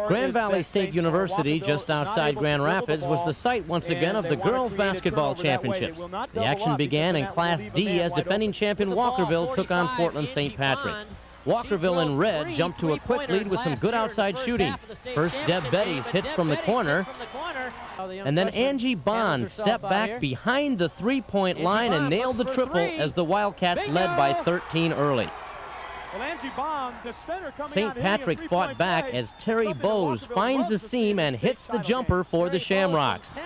Grand Valley State University, just outside Grand Rapids, was the site once again of the girls' basketball championships. The action began in Class D as defending champion Walkerville took on Portland St. Patrick. Walkerville in red jumped to a quick lead with some good outside shooting. First, Deb Betty's hits from the corner, and then Angie Bond stepped back behind the three-point line and nailed the triple as the Wildcats led by 13 early. St. Patrick fought back as Terry Bowes finds the seam and hits the jumper for the Shamrocks.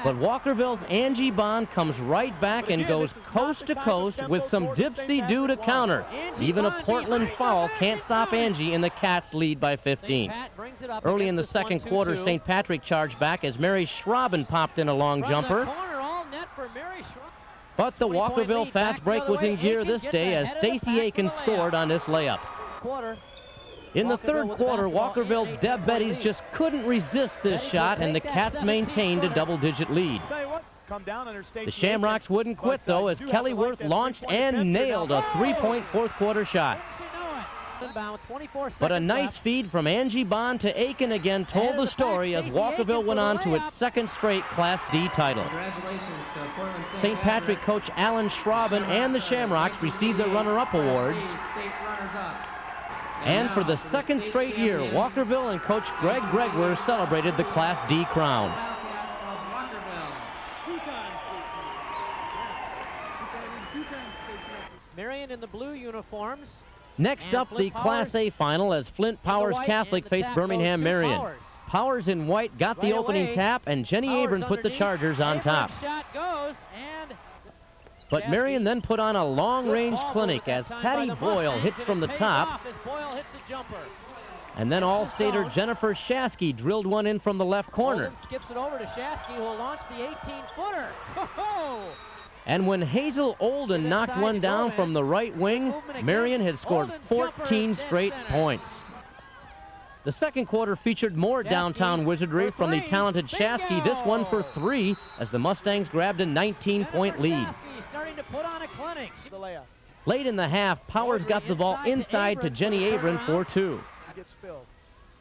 But Walkerville's Angie Bond comes right back and goes coast to coast with some dipsy-do to counter. Even a Portland foul can't stop Angie, and the Cats lead by 15. Early in the second quarter, St. Patrick charged back as Mary Schraben popped in a long jumper. But the Walkerville fast break was in gear this day as Stacy Aiken scored on this layup. In the third quarter, Walkerville's Deb Betty's just couldn't resist this shot, and the Cats maintained a double-digit lead. The Shamrocks wouldn't quit, though, as Kelly Worth launched and nailed a three-point fourth-quarter shot. But a nice feed from Angie Bond to Aiken again told the story as Walkerville went on to its second straight Class D title. St. Patrick coach Alan Schraben and the Shamrocks received their runner-up awards. And for the second straight year, Walkerville and coach Greg Gregwer celebrated the Class D crown. Marian in the blue uniforms. Next up, the Class A final as Flint Powers Catholic faced Birmingham Marian. Powers in white got the opening tap, and Jenny Abram put the Chargers on top. But Marian then put on a long-range clinic as Patty Boyle hits from the top. And then All-Stater Jennifer Shasky drilled one in from the left corner. Skips it over to Shasky, who will launch the 18-footer. And when Hazel Olden knocked one down from the right wing, Marian had scored 14 straight points. The second quarter featured more downtown wizardry from the talented Shasky, this one for three, as the Mustangs grabbed a 19-point lead. Late in the half, Powers got the ball inside to Jenny Abram for two.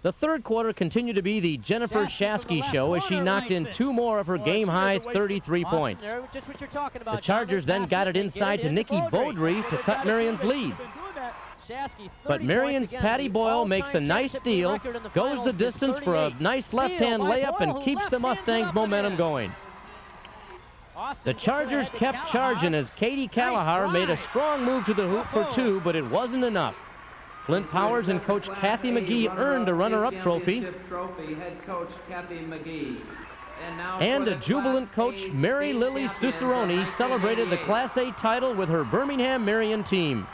The third quarter continued to be the Jennifer Shasky show as she knocked in two more of her game-high 33 points. The Chargers then got it inside to Nikki Beaudry to cut Marian's lead. But Marian's Patty Boyle makes a nice steal, goes the distance for a nice left-hand layup, and keeps the Mustangs' momentum going. The Chargers kept charging as Katie Callahar made a strong move to the hoop for two, but it wasn't enough. Flint Powers and coach Kathy McGee earned a runner-up trophy. And a jubilant coach, Mary Lily Cicerone, celebrated the Class A title with her Birmingham Marian team.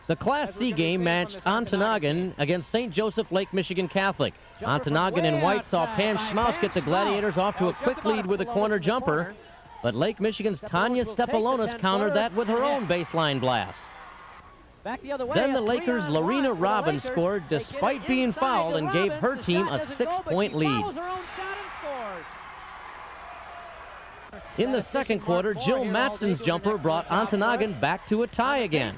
The Class C game matched Ontonagon against St. Joseph Lake Michigan Catholic. Ontonagon in white saw Pam Schmaus get the Gladiators off to a quick lead with a corner jumper. But Lake Michigan's Tanya Stepalonis countered that with her own baseline blast. Then the Lakers' Lorena Robbins scored despite being fouled and gave her team a 6-point lead. In the second quarter, Jill Matson's jumper brought Ontonagon back to a tie again.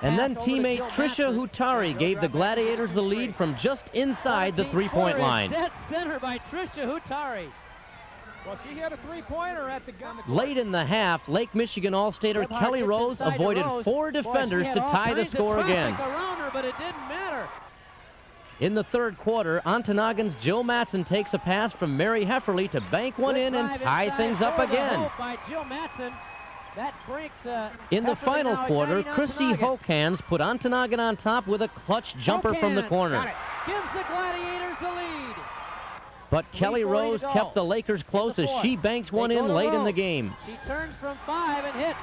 And then teammate Tricia Hutari gave the Gladiators the lead from just inside the three-point line. Dead center by Tricia Hutari. Well, she had a three-pointer at the gun. Late in the half, Lake Michigan All-Stater Kelly Rose avoided four defenders to tie the score again. Her, but it didn't matter. In the third quarter, Ontonagon's Jill Matson takes a pass from Mary Hefferly to bank one in and tie things up again. By Jill Matson. That breaks, in the final quarter, Christy Hokans put Ontonagon on top with a clutch jumper from the corner. Gives the Gladiators the lead. But Kelly Rose kept the Lakers close as she banks one in late in the game. She turns from 5 and hits.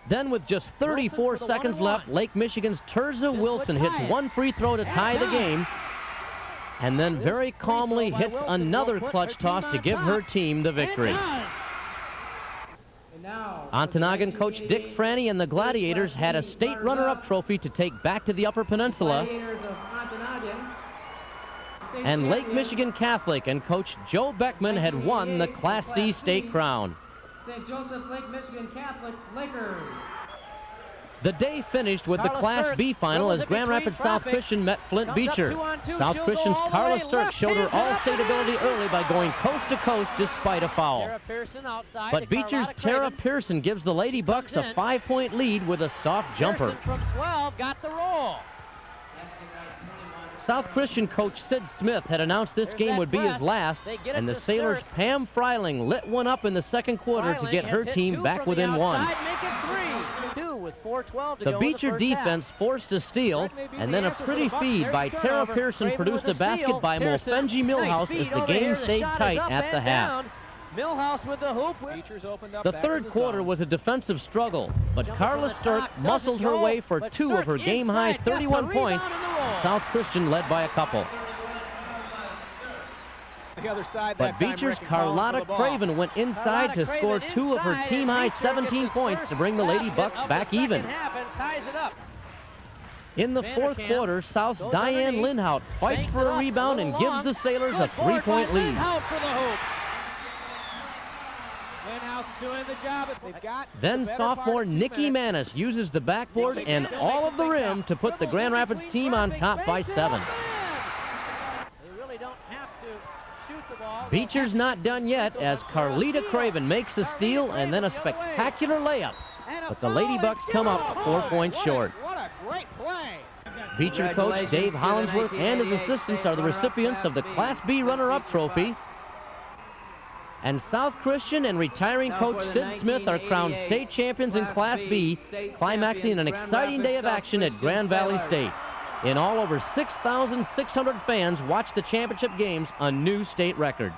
Then with just 34 seconds left, Lake Michigan's Terza Wilson hits one free throw to tie the game. And then very calmly hits another clutch toss to give her team the victory. Ontonagon coach Dick Franny and the Gladiators had a state runner-up trophy to take back to the Upper Peninsula. And Lake Michigan Catholic and coach Joe Beckman had won the Class C state crown. St. Joseph Lake Michigan Catholic Lakers. The day finished with the Class B final as Grand Rapids South Christian met Flint Beecher. South Christian's Carla Sturck showed her all-state ability early by going coast to coast despite a foul. But Beecher's Tara Pearson gives the Lady Bucks a 5-point lead with a soft jumper. From 12 got the roll. South Christian coach Sid Smith had announced this game would be his last, and the Sailors' Pam Freiling lit one up in the second quarter to get her team back within one. The Beecher defense forced a steal, and then a pretty feed by Tara Pearson produced a basket by Mofenji Millhouse as the game stayed tight at the half. Millhouse with the hoop. The third quarter was a defensive struggle, but Carla Sturck muscled her way for 2 of her game-high 31 points. South Christian led by a couple. But Beecher's Carlotta Craven went inside to score 2 of her team-high 17 points to bring the Lady Bucks back even. In the fourth quarter, South's Diane Linhout fights for a rebound and gives the Sailors a 3-point lead. Then sophomore Nikki Manis uses the backboard and all of the rim to put the Grand Rapids team on top by 7. Beecher's not done yet as Carlita Craven makes a steal and then a spectacular layup, but the Lady Bucks come up 4 points short. Beecher coach Dave Hollingsworth and his assistants are the recipients of the Class B runner-up trophy. And South Christian and retiring coach Sid Smith are crowned state champions in Class B, climaxing an exciting day of action at Grand Valley State. In all, over 6,600 fans watched the championship games, a new state record.